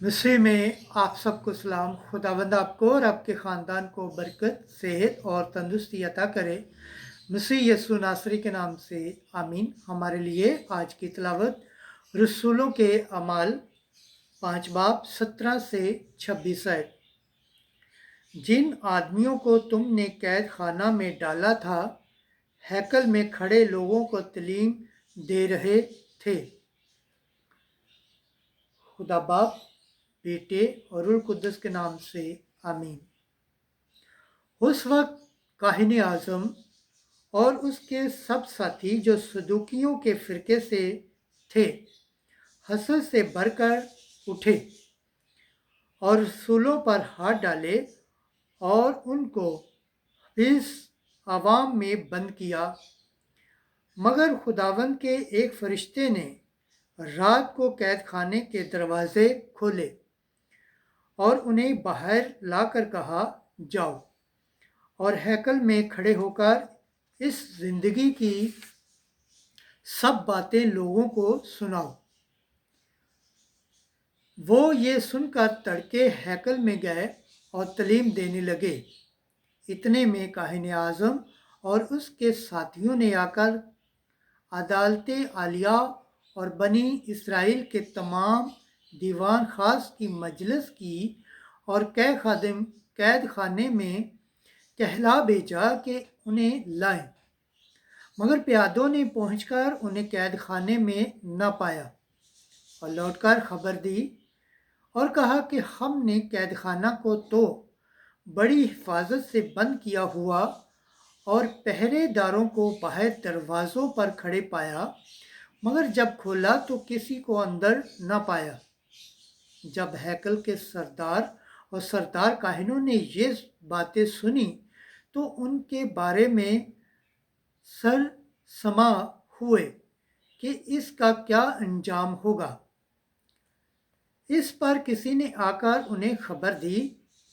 मसीह में आप सबको सलाम। खुदावंद आपको और आपके ख़ानदान को बरकत, सेहत और तंदुरुस्ती अता करे। मसीह यीशु नासरी के नाम से आमीन। हमारे लिए आज की तिलावत रसूलों के अमाल 5 बाब 17 से 26 है। जिन आदमियों को तुमने कैद खाना में डाला था, हैकल में खड़े लोगों को तालीम दे रहे थे। खुदा बाप, बेटे और रूह कुद्दस के नाम से आमीन। उस वक्त काहिन आज़म और उसके सब साथी जो सदूकियों के फिरके से थे, हसद से भरकर उठे और रसूलों पर हाथ डाले और उनको इस आवाम में बंद किया। मगर खुदावंद के एक फरिश्ते ने रात को कैद खाने के दरवाजे खोले और उन्हें बाहर लाकर कहा, जाओ और हैकल में खड़े होकर इस जिंदगी की सब बातें लोगों को सुनाओ। वो ये सुनकर तड़के हैकल में गए और तालीम देने लगे। इतने में काहिन आज़म और उसके साथियों ने आकर अदालत आलिया और बनी इसराइल के तमाम दीवान खास की मजलिस की और कैद खाने में कहला भेजा कि उन्हें लाएं। मगर प्यादों ने पहुंचकर उन्हें कैद खाने में न पाया और लौटकर खबर दी और कहा कि हमने कैद खाना को तो बड़ी हिफाजत से बंद किया हुआ और पहरेदारों को बाहर दरवाज़ों पर खड़े पाया, मगर जब खोला तो किसी को अंदर न पाया। जब हैकल के सरदार और सरदार काहिनों ने ये बातें सुनी तो उनके बारे में सर समा हुए कि इसका क्या अंजाम होगा। इस पर किसी ने आकर उन्हें खबर दी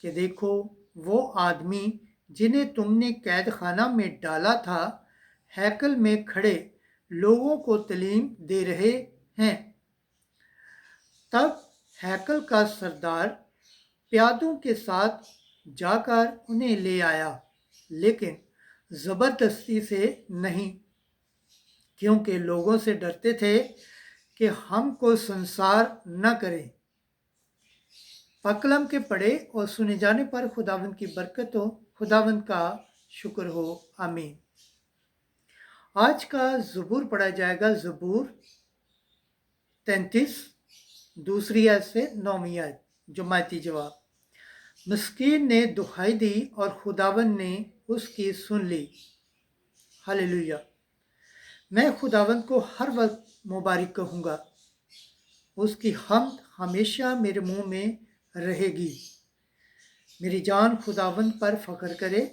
कि देखो, वो आदमी जिन्हें तुमने कैद खाना में डाला था, हैकल में खड़े लोगों को तालीम दे रहे हैं। तब हैकल का सरदार प्यादों के साथ जाकर उन्हें ले आया, लेकिन ज़बरदस्ती से नहीं, क्योंकि लोगों से डरते थे कि हमको संसार न करें। पकलम के पढ़े और सुने जाने पर खुदावंद की बरकत हो, खुदावंद का शुक्र हो, आमीन। आज का ज़बूर पढ़ा जाएगा, ज़बूर 33, दूसरी आयत से 9वीं आयत। जमाती जवाब, मिस्कीन ने दुहाई दी और खुदावंद ने उसकी सुन ली। हालेलुया। मैं खुदावंद को हर वक्त मुबारक कहूँगा, उसकी हम्द हमेशा मेरे मुंह में रहेगी। मेरी जान खुदावंद पर फ़ख्र करे,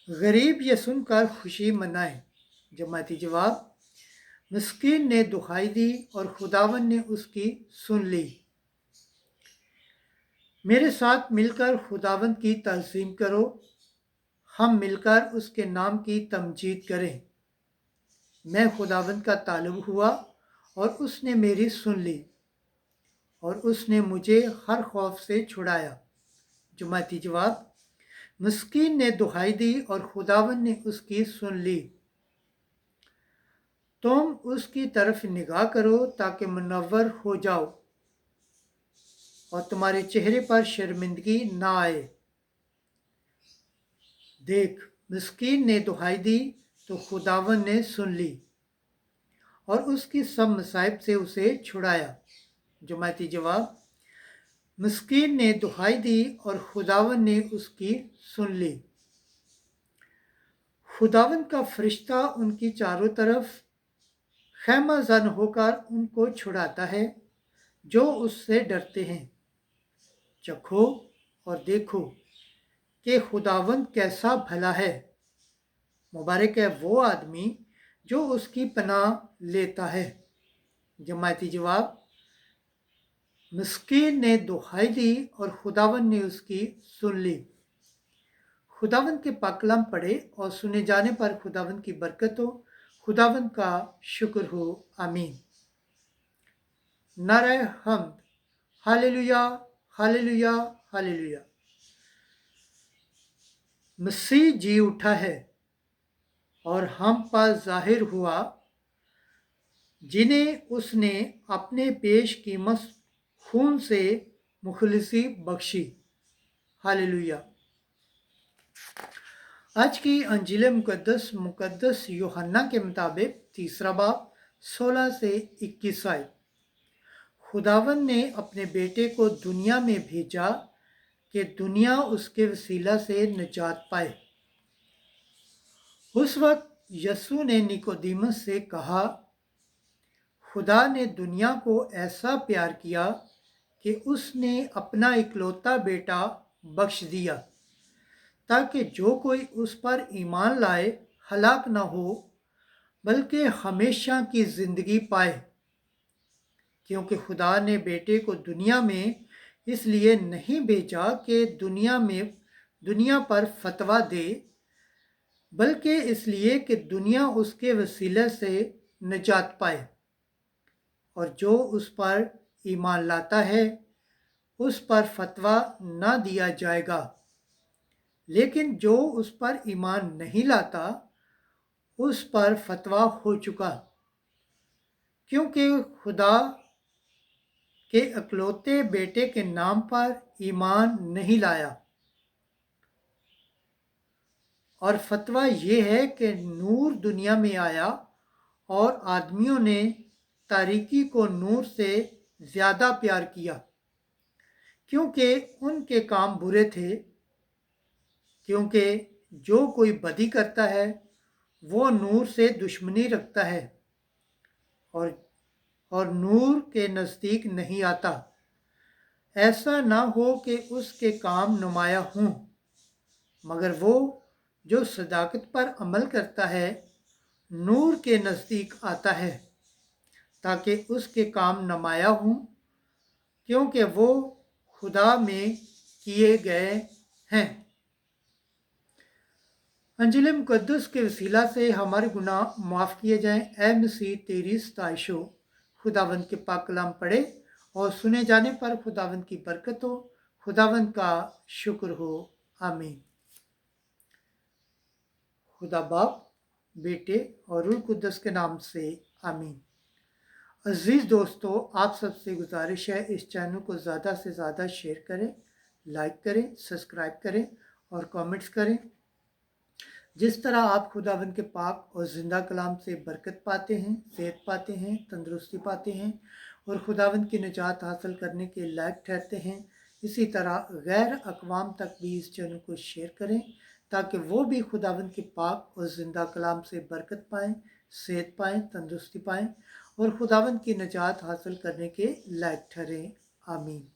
गरीब ये सुनकर खुशी मनाए। जमाती जवाब, मिस्कीन ने दुहाई दी और खुदावंद ने उसकी सुन ली। मेरे साथ मिलकर खुदावंद की तज़ीम करो, हम मिलकर उसके नाम की तमजीद करें। मैं खुदावंद का तालिब हुआ और उसने मेरी सुन ली और उसने मुझे हर खौफ से छुड़ाया। जमाती जवाब, मिस्कीन ने दुहाई दी और खुदावंद ने उसकी सुन ली। तुम उसकी तरफ निगाह करो ताकि मुनव्वर हो जाओ और तुम्हारे चेहरे पर शर्मिंदगी ना आए। देख, मिस्कीन ने दुहाई दी तो खुदावंद ने सुन ली और उसकी सब मसाइब से उसे छुड़ाया। जमाती जवाब, मिस्कीन ने दुहाई दी और खुदावंद ने उसकी सुन ली। खुदावंद का फरिश्ता उनकी चारों तरफ खैमा जन होकर उनको छुड़ाता है जो उससे डरते हैं। चखो और देखो कि खुदावंद कैसा भला है। मुबारक है वो आदमी जो उसकी पनाह लेता है। जमाती जवाब, मिस्कीन ने दुहाई दी और खुदावंद ने उसकी सुन ली। खुदावंद के पाकलाम पढ़े और सुने जाने पर खुदावंद की बरकत हो, खुदावंद का शुक्र हो, आमीन। नारे हमद, हालेलुया, हालेलुया, हालेलुया। मसीह जी उठा है और हम पर जाहिर हुआ, जिन्हें उसने अपने पेश कीमत खून से मुखलिसी बख्शी। हालेलुया। आज की अंजील मुकद्दस यूहन्ना के मुताबिक 3 बाब 16 से 21 आयत। खुदावन ने अपने बेटे को दुनिया में भेजा कि दुनिया उसके वसीला से निजात पाए। उस वक्त यसू ने निकोदेमुस से कहा, खुदा ने दुनिया को ऐसा प्यार किया कि उसने अपना इकलौता बेटा बख्श दिया, ताकि जो कोई उस पर ईमान लाए हलाक न हो, बल्कि हमेशा की ज़िंदगी पाए। क्योंकि खुदा ने बेटे को दुनिया में इसलिए नहीं भेजा कि दुनिया पर फतवा दे, बल्कि इसलिए कि दुनिया उसके वसीले से निजात पाए। और जो उस पर ईमान लाता है उस पर फतवा न दिया जाएगा, लेकिन जो उस पर ईमान नहीं लाता उस पर फतवा हो चुका, क्योंकि खुदा के इकलौते बेटे के नाम पर ईमान नहीं लाया। और फतवा ये है कि नूर दुनिया में आया और आदमियों ने तारीकी को नूर से ज़्यादा प्यार किया, क्योंकि उनके काम बुरे थे। क्योंकि जो कोई बदी करता है वो नूर से दुश्मनी रखता है और नूर के नज़दीक नहीं आता, ऐसा ना हो कि उसके काम नुमाया हों। मगर वो जो सदाकत पर अमल करता है नूर के नज़दीक आता है, ताकि उसके काम नुमाया हों, क्योंकि वो खुदा में किए गए हैं। अंजील मुकद्दस के वसीला से हमारे गुनाह माफ़ किए जाएं। ए मसीह तेरी सताइश हो। खुदावंद के पाक कलाम पढ़े और सुने जाने पर खुदावंद की बरकत हो। खुदावंद का शुक्र हो। आमीन। खुदा बाप, बेटे और रूह कुद्दस के नाम से आमीन। अजीज़ दोस्तों, आप सबसे गुजारिश है इस चैनल को ज़्यादा से ज़्यादा शेयर करें, लाइक करें, सब्सक्राइब करें और कमेंट्स करें। जिस तरह आप खुदावंद के पाक और ज़िंदा कलाम से बरकत पाते हैं, सेहत पाते हैं, तंदुरुस्ती पाते हैं और खुदावंद की निजात हासिल करने के लायक ठहरते हैं, इसी तरह गैर अक़वाम तक भी इस चैनल को शेयर करें, ताकि वो भी खुदावंद के पाक और ज़िंदा कलाम से बरकत पाएँ, सेहत पाएँ, तंदुरुस्ती पाएँ और खुदावंद की निजात हासिल करने के लायक ठहरें। आमीन।